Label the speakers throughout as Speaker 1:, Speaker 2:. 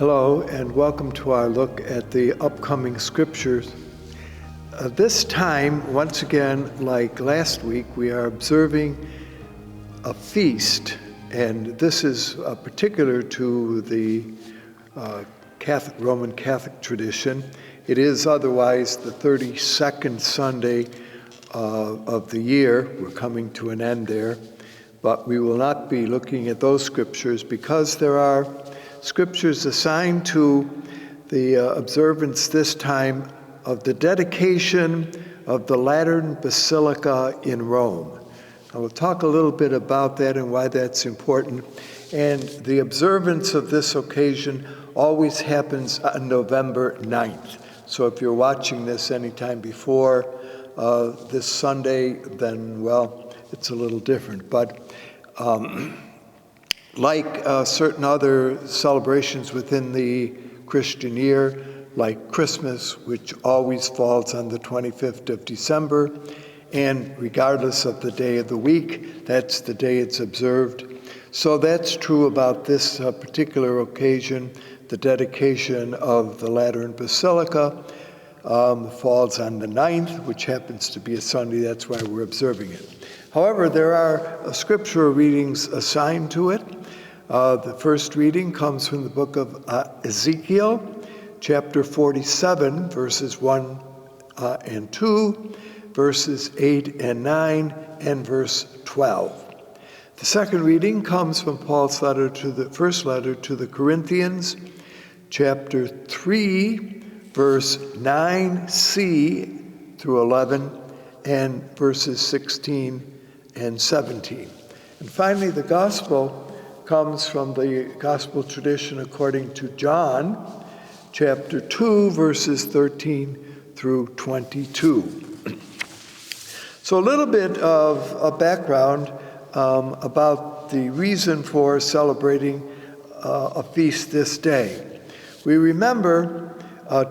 Speaker 1: Hello, and welcome to our look at the upcoming scriptures. This time, once again, like last week, we are observing a feast, and this is particular to the Roman Catholic tradition. It is otherwise the 32nd Sunday of the year. We're coming to an end there, but we will not be looking at those scriptures because there are scriptures assigned to the observance this time of the dedication of the Lateran Basilica in Rome. I will talk a little bit about that and why that's important. And the observance of this occasion always happens on November 9th. So if you're watching this anytime before this Sunday, then, well, it's a little different. But like certain other celebrations within the Christian year, like Christmas, which always falls on the 25th of December, and regardless of the day of the week, that's the day it's observed. So that's true about this particular occasion. The dedication of the Lateran Basilica falls on the 9th, which happens to be a Sunday. That's why we're observing it. However, there are scriptural readings assigned to it. The first reading comes from the book of Ezekiel, chapter 47, verses 1 and 2, verses 8 and 9, and verse 12. The second reading comes from Paul's first letter to the Corinthians, chapter 3, verse 9c through 11, and verses 16 and 17. And finally, the gospel comes from the gospel tradition according to John, chapter 2, verses 13 through 22. So a little bit of a background about the reason for celebrating a feast this day. We remember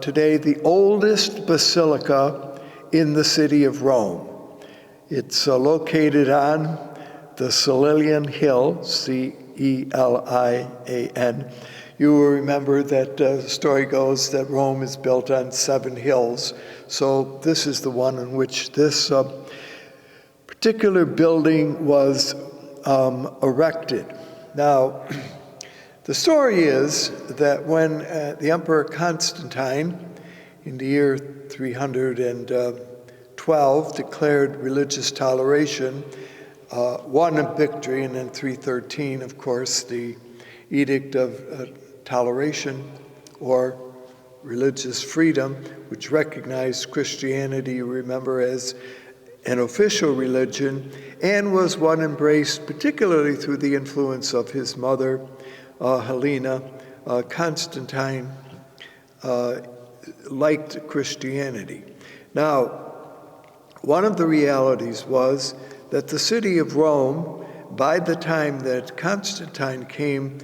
Speaker 1: today the oldest basilica in the city of Rome. It's located on the Cillian Hill, C-E-L-I-A-N. You will remember that the story goes that Rome is built on 7 hills. So this is the one in which this particular building was erected. Now, the story is that when the Emperor Constantine, in the year 312, declared religious toleration, won a victory, and in 313, of course, the Edict of Toleration, or religious freedom, which recognized Christianity, you remember, as an official religion, and was one embraced particularly through the influence of his mother, Helena. Constantine liked Christianity. Now, one of the realities was that the city of Rome, by the time that Constantine came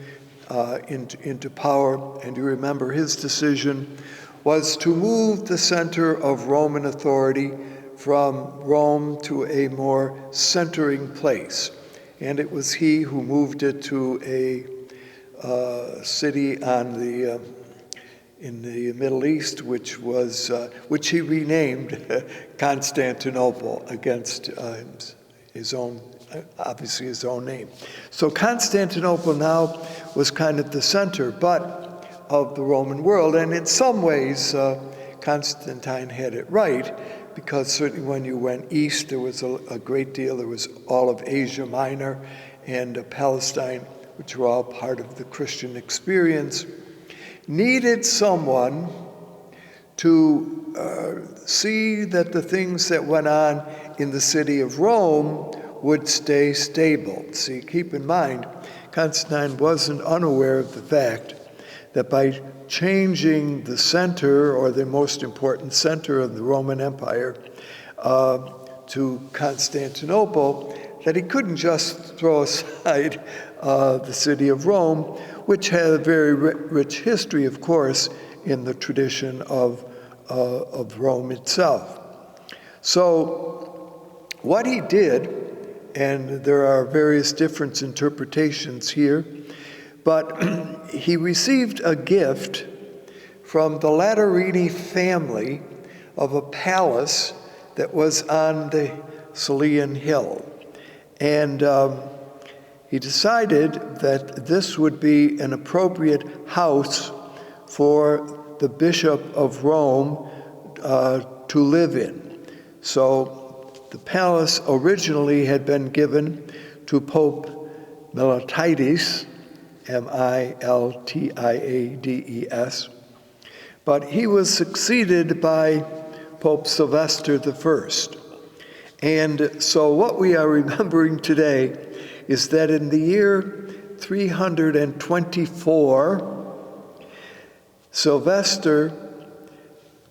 Speaker 1: into power, and you remember his decision, was to move the center of Roman authority from Rome to a more centering place. And it was he who moved it to a city on in the Middle East, which he renamed Constantinople against his own name. So Constantinople now was kind of the center, of the Roman world, and in some ways Constantine had it right, because certainly when you went east, there was a great deal. There was all of Asia Minor and Palestine, which were all part of the Christian experience, needed someone to see that the things that went on in the city of Rome would stay stable. See, keep in mind, Constantine wasn't unaware of the fact that by changing the center, or the most important center of the Roman Empire, to Constantinople, that he couldn't just throw aside the city of Rome, which had a very rich history, of course, in the tradition of Rome itself. So what he did, and there are various different interpretations here, but he received a gift from the Lateran family of a palace that was on the Basilica Hill. And he decided that this would be an appropriate house for the Bishop of Rome to live in. So the palace originally had been given to Pope Miltiades, Miltiades, but he was succeeded by Pope Sylvester I. And so what we are remembering today is that in the year 324, Sylvester,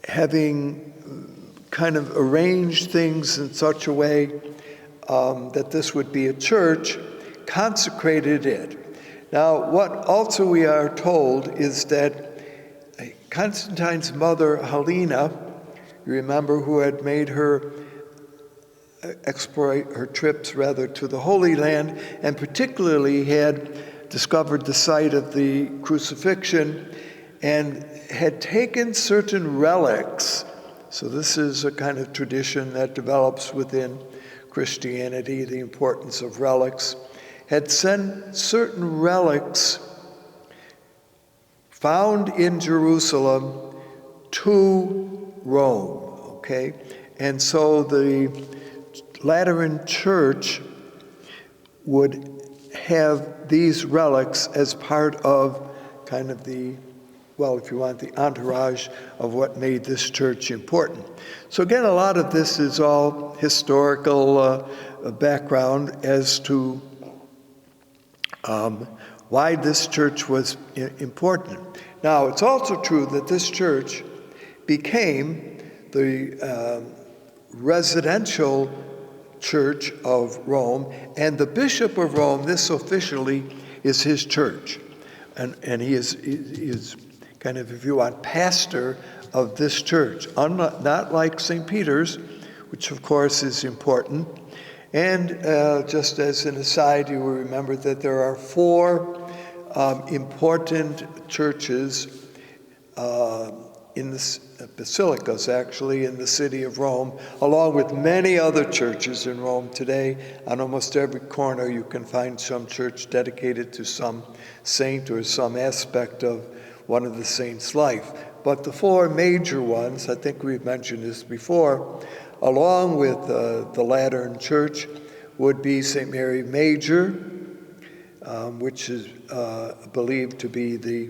Speaker 1: having kind of arranged things in such a way that this would be a church, consecrated it. Now, what also we are told is that Constantine's mother, Helena, you remember, who had made her trips to the Holy Land, and particularly had discovered the site of the crucifixion and had taken certain relics. So this is a kind of tradition that develops within Christianity, the importance of relics, had sent certain relics found in Jerusalem to Rome, okay? And so the Lateran Church would have these relics as part of kind of the, well, if you want, the entourage of what made this church important. So again, a lot of this is all historical background as to why this church was important. Now, it's also true that this church became the residential church of Rome, and the Bishop of Rome, this officially is his church. And he is kind of, if you want, pastor of this church, not like St. Peter's, which of course is important. And just as an aside, you will remember that there are 4 important churches in the basilicas, actually, in the city of Rome, along with many other churches in Rome today. On almost every corner, you can find some church dedicated to some saint or some aspect of one of the saints' life. But the 4 major ones, I think we've mentioned this before, along with the Lateran Church, would be St. Mary Major, which is believed to be the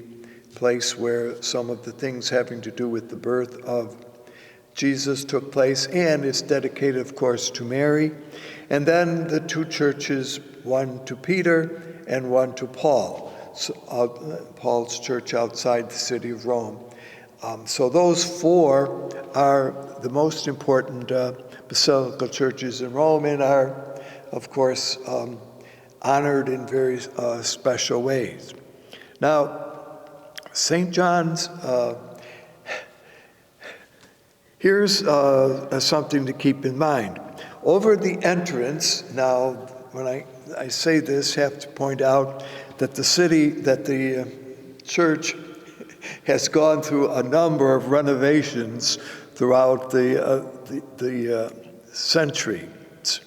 Speaker 1: place where some of the things having to do with the birth of Jesus took place, and it's dedicated, of course, to Mary. And then the 2 churches, one to Peter and one to Paul, Paul's church outside the city of Rome. So those 4 are the most important basilical churches in Rome and are, of course, honored in very special ways. Now, St. John's, here's something to keep in mind. Over the entrance, now, when I say this, have to point out that the church has gone through a number of renovations throughout the centuries,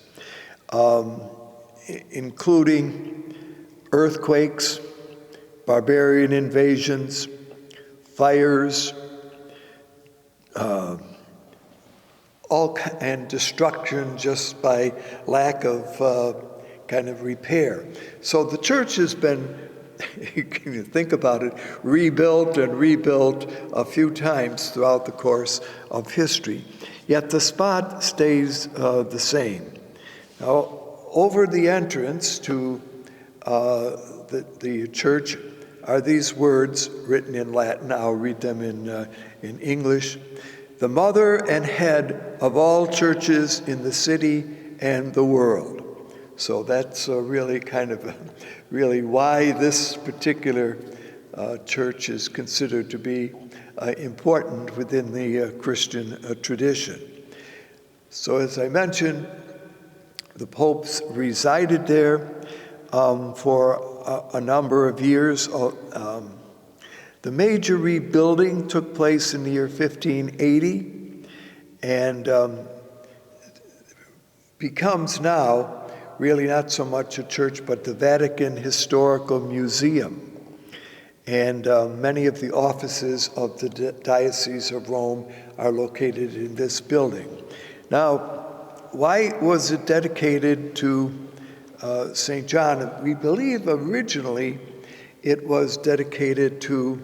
Speaker 1: including earthquakes, barbarian invasions, fires, and destruction just by lack of kind of repair. So the church has been, you can think about it, rebuilt and rebuilt a few times throughout the course of history. Yet the spot stays the same. Now, over the entrance to the church are these words written in Latin. I'll read them in English. The mother and head of all churches in the city and the world. So that's really kind of really why this particular church is considered to be important within the Christian tradition. So as I mentioned, the popes resided there for a number of years. The major rebuilding took place in the year 1580 and becomes now really not so much a church, but the Vatican Historical Museum. And many of the offices of the Diocese of Rome are located in this building. Now, why was it dedicated to St. John? We believe originally it was dedicated to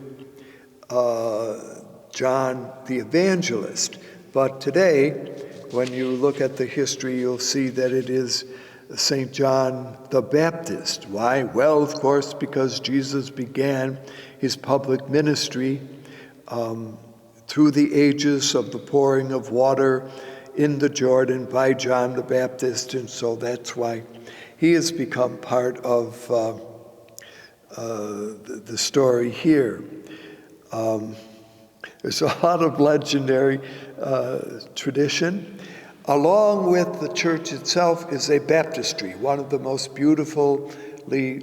Speaker 1: John the Evangelist. But today, when you look at the history, you'll see that it is St. John the Baptist. Why? Well, of course, because Jesus began his public ministry through the ages of the pouring of water in the Jordan by John the Baptist, and so that's why he has become part of the story here. There's a lot of legendary tradition. Along with the church itself is a baptistry, one of the most beautifully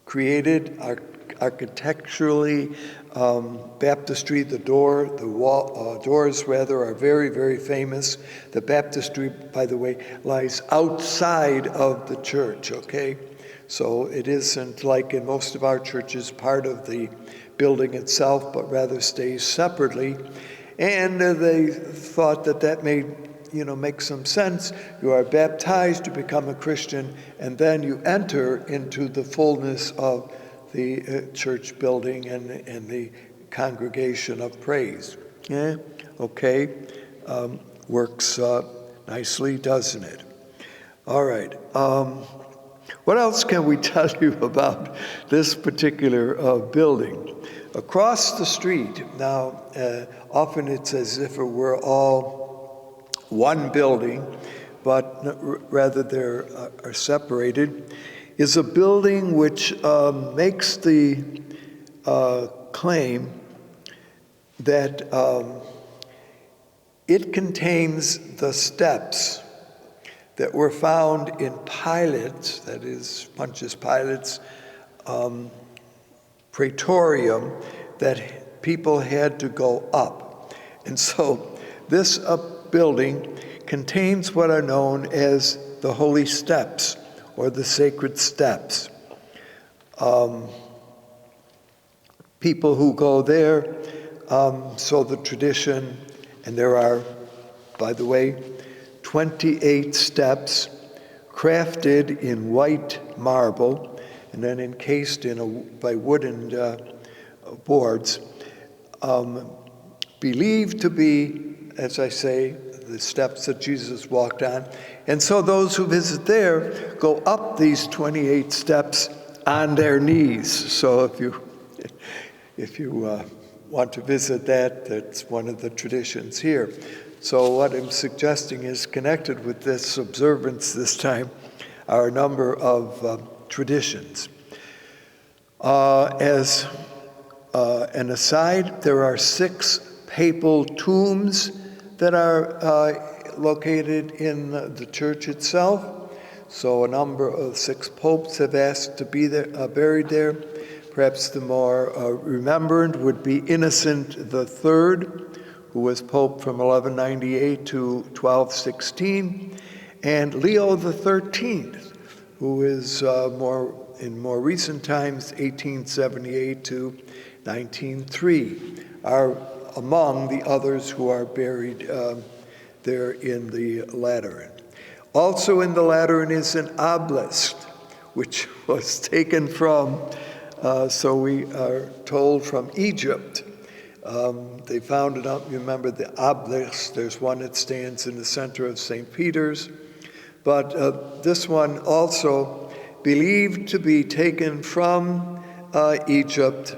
Speaker 1: created, architecturally baptistry. The doors are very, very famous. The baptistry, by the way, lies outside of the church, okay? So it isn't like in most of our churches part of the building itself, but rather stays separately. And they thought that may, make some sense. You are baptized, you become a Christian, and then you enter into the fullness of the church building and the congregation of praise. Yeah, okay, works nicely, doesn't it? All right. What else can we tell you about this particular building? Across the street, now, often it's as if it were all one building, but rather they are separated, is a building which makes the claim that it contains the steps that were found in Pilate's, that is Pontius Pilate's, praetorium, that people had to go up. And so this building contains what are known as the holy steps or the sacred steps. People who go there, so the tradition, and there are, by the way, 28 steps crafted in white marble and then encased by wooden boards, believed to be, as I say, the steps that Jesus walked on. And so those who visit there go up these 28 steps on their knees. So if you want to visit that, that's one of the traditions here. So what I'm suggesting is connected with this observance this time are a number of traditions. As an aside, there are 6 papal tombs that are located in the church itself. So a number of 6 popes have asked to be there, buried there. Perhaps the more remembered would be Innocent III, who was Pope from 1198 to 1216, and Leo XIII, who is in more recent times, 1878 to 1903, are among the others who are buried there in the Lateran. Also in the Lateran is an obelisk, which was taken from, so we are told, from Egypt. They found it up, you remember the obelisk, there's one that stands in the center of St. Peter's, but this one also believed to be taken from Egypt,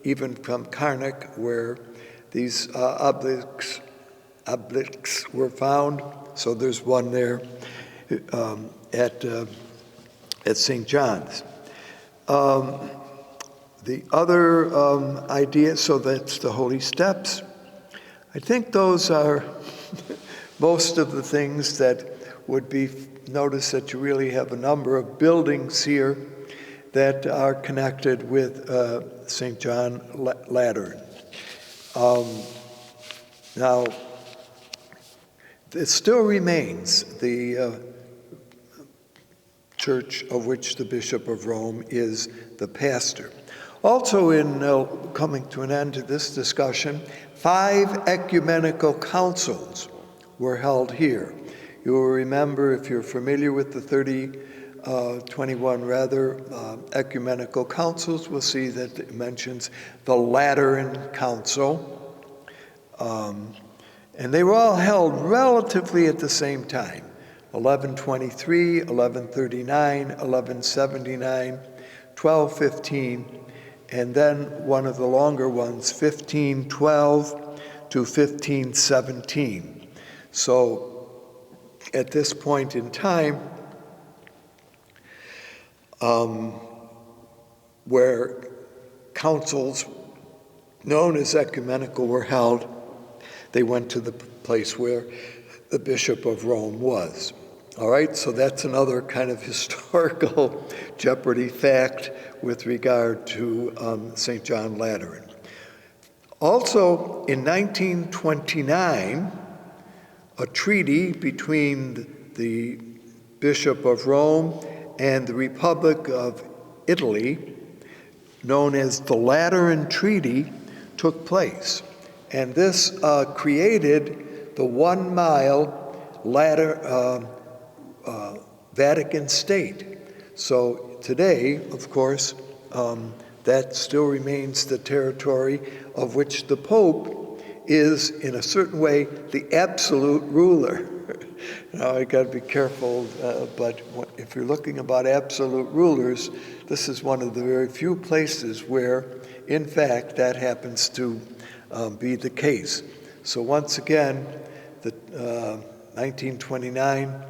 Speaker 1: even from Karnak, where these obelisks were found. So there's one there at St. John's. The other idea, so that's the holy steps. I think those are most of the things that would be, notice that you really have a number of buildings here that are connected with St. John Lateran. Now, it still remains the church of which the Bishop of Rome is the pastor. Also, in coming to an end to this discussion, 5 ecumenical councils were held here. You will remember, if you're familiar with the 21 ecumenical councils, we'll see that it mentions the Lateran Council. And they were all held relatively at the same time, 1123, 1139, 1179, 1215, and then one of the longer ones, 1512 to 1517. So at this point in time, where councils known as ecumenical were held, they went to the place where the Bishop of Rome was. All right, so that's another kind of historical Jeopardy fact with regard to St. John Lateran. Also, in 1929, a treaty between the Bishop of Rome and the Republic of Italy, known as the Lateran Treaty, took place. And this created the 1-mile Vatican State. So today, of course, that still remains the territory of which the Pope is, in a certain way, the absolute ruler. Now, I got to be careful, but if you're looking about absolute rulers, this is one of the very few places where, in fact, that happens to be the case. So once again, the 1929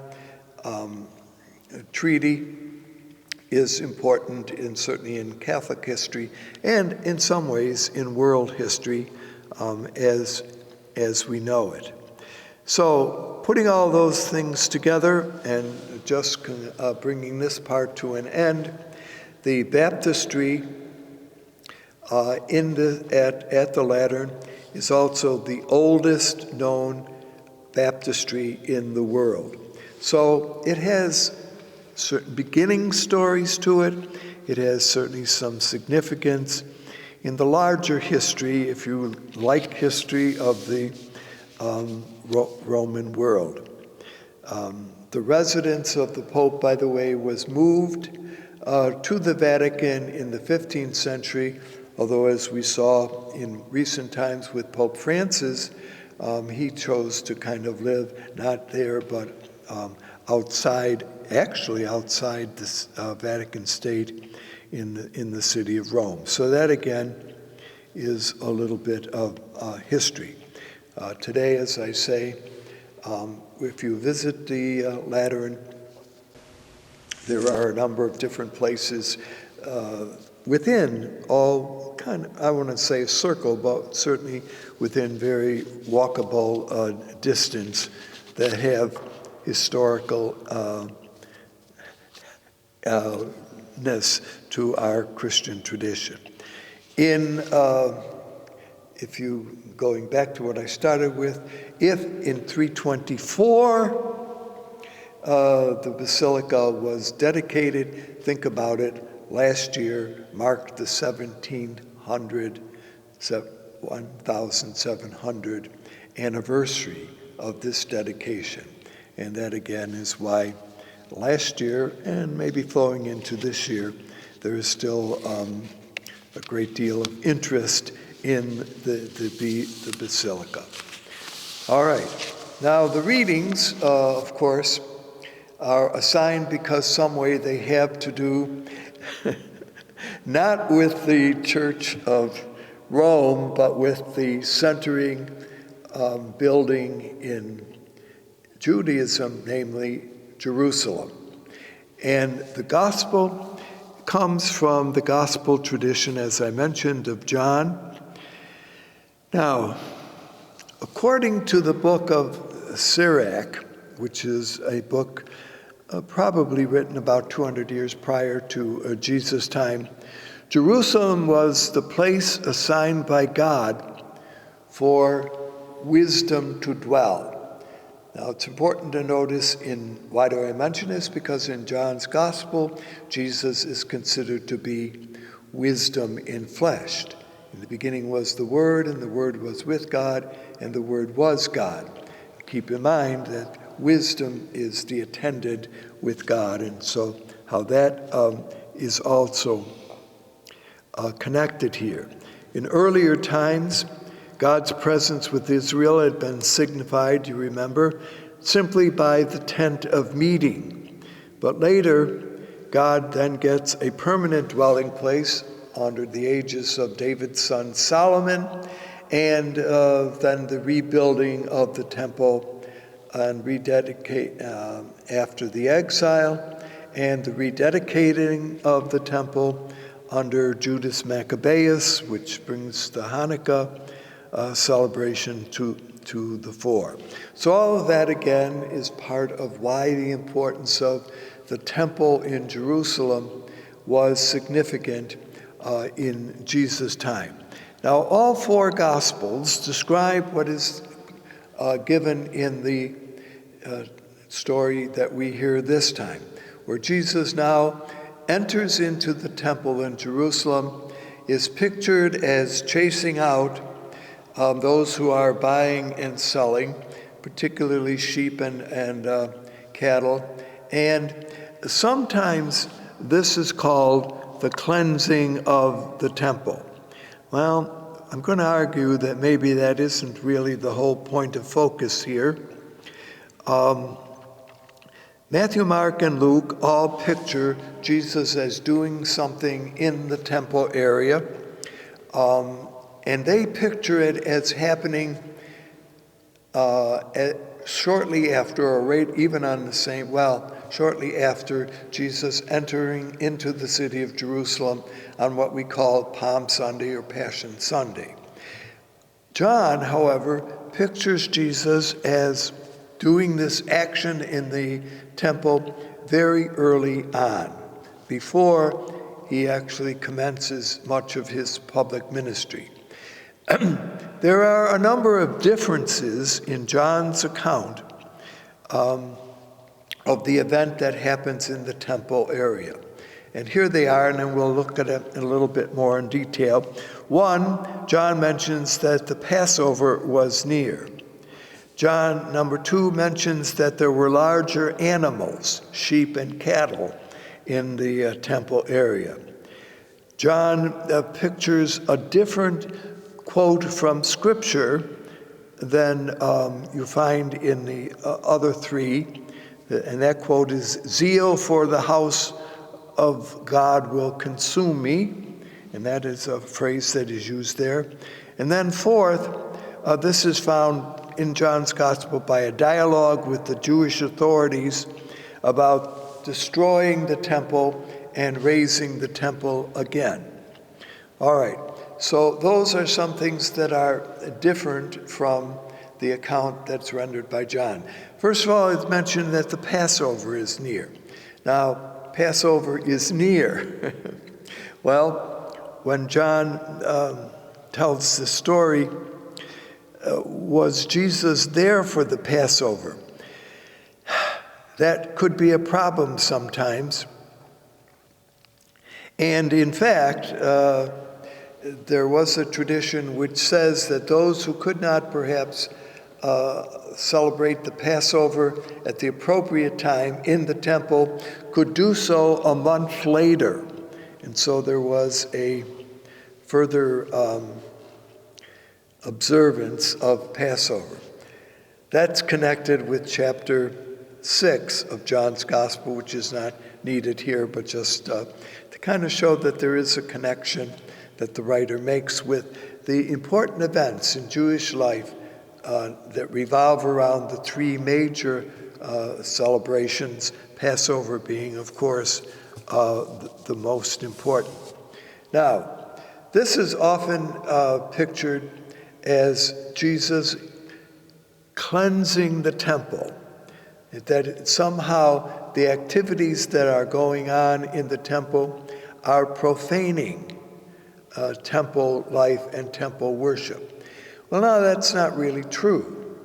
Speaker 1: treaty is important, certainly in Catholic history and in some ways in world history as we know it. So putting all those things together and just bringing this part to an end, the baptistry at the Lateran is also the oldest known baptistry in the world. So it has certain beginning stories to it. It has certainly some significance in the larger history, if you like history, of the Roman world. The residence of the Pope, by the way, was moved to the Vatican in the 15th century, although as we saw in recent times with Pope Francis, he chose to kind of live not there, but outside this Vatican State in the city of Rome. So that again is a little bit of history. Today, as I say, if you visit the Lateran, there are a number of different places within all kind of, I want to say a circle, but certainly within very walkable distance that have historical ness to our Christian tradition. If you, going back to what I started with, if in 324 the basilica was dedicated, think about it, last year marked the 1700 anniversary of this dedication. And that again is why last year, and maybe flowing into this year, there is still a great deal of interest in the basilica. All right, now the readings, of course, are assigned because some way they have to do not with the Church of Rome, but with the centering building in Judaism, namely Jerusalem. And the gospel comes from the gospel tradition, as I mentioned, of John. Now, according to the book of Sirach, which is a book probably written about 200 years prior to Jesus' time. Jerusalem was the place assigned by God for wisdom to dwell. Now, it's important to notice why do I mention this? Because in John's Gospel, Jesus is considered to be wisdom in flesh. In the beginning was the Word, and the Word was with God, and the Word was God. Keep in mind that wisdom is the attended with God, and so how that is also connected here. In earlier times, God's presence with Israel had been signified, you remember, simply by the tent of meeting. But later, God then gets a permanent dwelling place under the aegis of David's son Solomon, and then the rebuilding of the temple and rededicate after the exile, and the rededicating of the temple under Judas Maccabeus, which brings the Hanukkah celebration to the fore. So all of that, again, is part of why the importance of the temple in Jerusalem was significant in Jesus' time. Now, all four Gospels describe what is given in the story that we hear this time, where Jesus now enters into the temple in Jerusalem, is pictured as chasing out those who are buying and selling, particularly sheep and cattle. And sometimes this is called the cleansing of the temple. Well, I'm going to argue that maybe that isn't really the whole point of focus here. Matthew, Mark, and Luke all picture Jesus as doing something in the temple area. And they picture it as happening shortly after, or right even on the same, shortly after Jesus entering into the city of Jerusalem on what we call Palm Sunday or Passion Sunday. John, however, pictures Jesus as doing this action in the temple very early on, before he actually commences much of his public ministry. There are a number of differences in John's account of the event that happens in the temple area. And here they are, and then we'll look at it a little bit more in detail. One, John mentions that the Passover was near. John, number 2, mentions that there were larger animals, sheep and cattle, in the temple area. John pictures a different quote from Scripture than you find in the other 3, and that quote is, "Zeal for the house of God will consume me," and that is a phrase that is used there. And then fourth, this is found in John's Gospel by a dialogue with the Jewish authorities about destroying the temple and raising the temple again. All right. So those are some things that are different from the account that's rendered by John. First of all, it's mentioned that the Passover is near. Now, Passover is near. Well, when John tells the story, was Jesus there for the Passover? That could be a problem sometimes. And in fact, there was a tradition which says that those who could not perhaps celebrate the Passover at the appropriate time in the temple could do so a month later. And so there was a further observance of Passover. That's connected with chapter 6 of John's Gospel, which is not needed here, but just to kind of show that there is a connection that the writer makes with the important events in Jewish life that revolve around the 3 major celebrations, Passover being, of course, the most important. Now, this is often pictured as Jesus cleansing the temple. that somehow the activities that are going on in the temple are profaning temple life and temple worship. Well, now that's not really true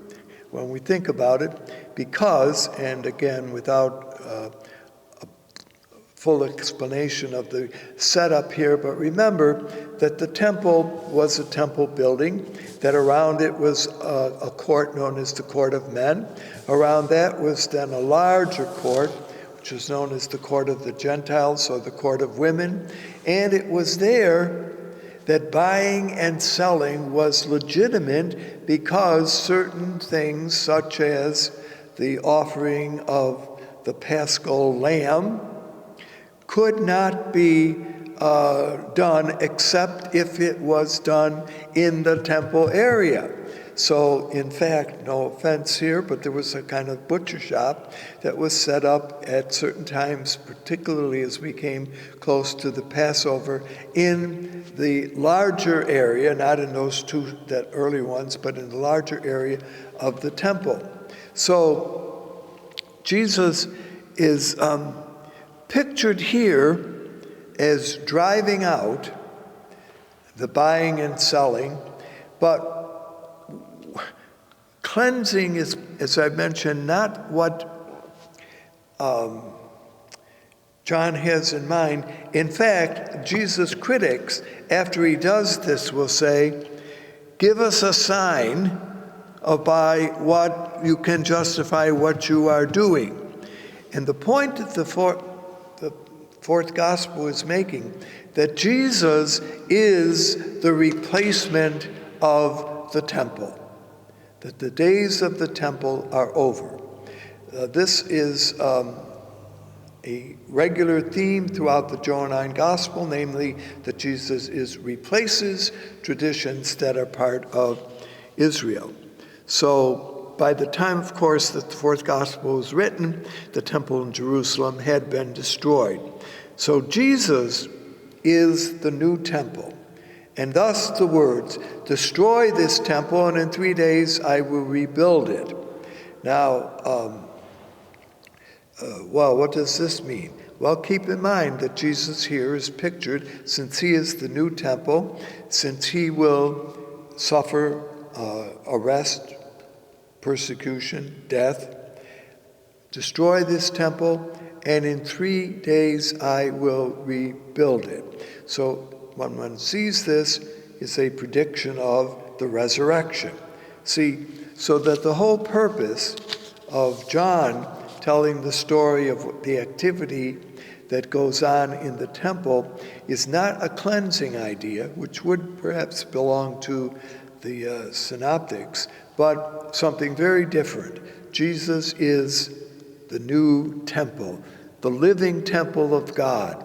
Speaker 1: when we think about it, because, and again, without a full explanation of the setup here, but remember that the temple was a temple building, that around it was a court known as the Court of Men. Around that was then a larger court, which is known as the Court of the Gentiles, or the Court of Women, and it was there that buying and selling was legitimate because certain things, such as the offering of the Paschal lamb, could not be done except if it was done in the temple area. So, in fact, no offense here, but there was a kind of butcher shop that was set up at certain times, particularly as we came close to the Passover, in the larger area, not in those two that early ones, but in the larger area of the temple. So, Jesus is pictured here as driving out the buying and selling, but cleansing is, as I mentioned, not what John has in mind. In fact, Jesus' critics, after he does this, will say, give us a sign by what you can justify what you are doing. And the point that the fourth gospel is making, that Jesus is the replacement of the temple, that the days of the temple are over. This is a regular theme throughout the Johannine Gospel, namely that Jesus replaces traditions that are part of Israel. So by the time, of course, that the fourth gospel was written, the temple in Jerusalem had been destroyed. So Jesus is the new temple. And thus the words, destroy this temple, and in 3 days I will rebuild it. Now, well, what does this mean? Well, keep in mind that Jesus here is pictured, since he is the new temple, since he will suffer arrest, persecution, death, destroy this temple, and in 3 days I will rebuild it. So when one sees this, it's a prediction of the resurrection. See, so that the whole purpose of John telling the story of the activity that goes on in the temple is not a cleansing idea, which would perhaps belong to the synoptics, but something very different. Jesus is the new temple, the living temple of God.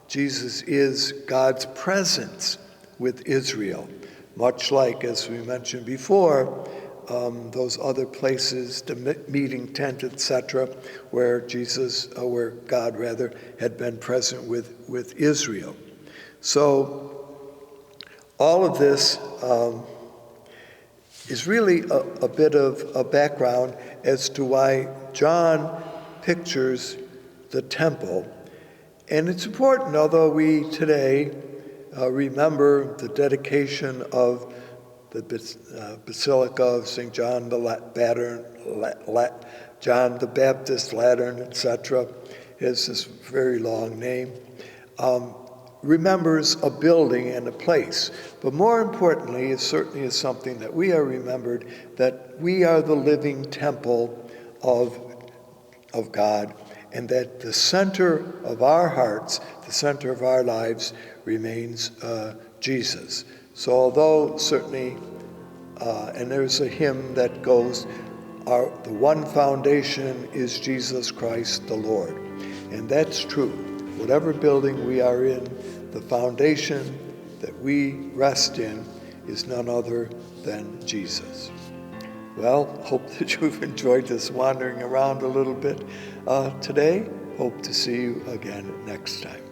Speaker 1: Jesus is God's presence with Israel, much like, as we mentioned before, those other places, the meeting tent, etc., where God had been present with Israel. So all of this is really a bit of a background as to why John pictures the temple. And it's important, although we today remember the dedication of the Basilica of St. John John the Baptist, Lateran, etc., has this very long name, remembers a building and a place. But more importantly, it certainly is something that we are remembered, that we are the living temple of God, and that the center of our hearts, the center of our lives, remains Jesus. So although certainly, and there's a hymn that goes, the one foundation is Jesus Christ the Lord. And that's true. Whatever building we are in, the foundation that we rest in is none other than Jesus. Well, hope that you've enjoyed this wandering around a little bit today. Hope to see you again next time.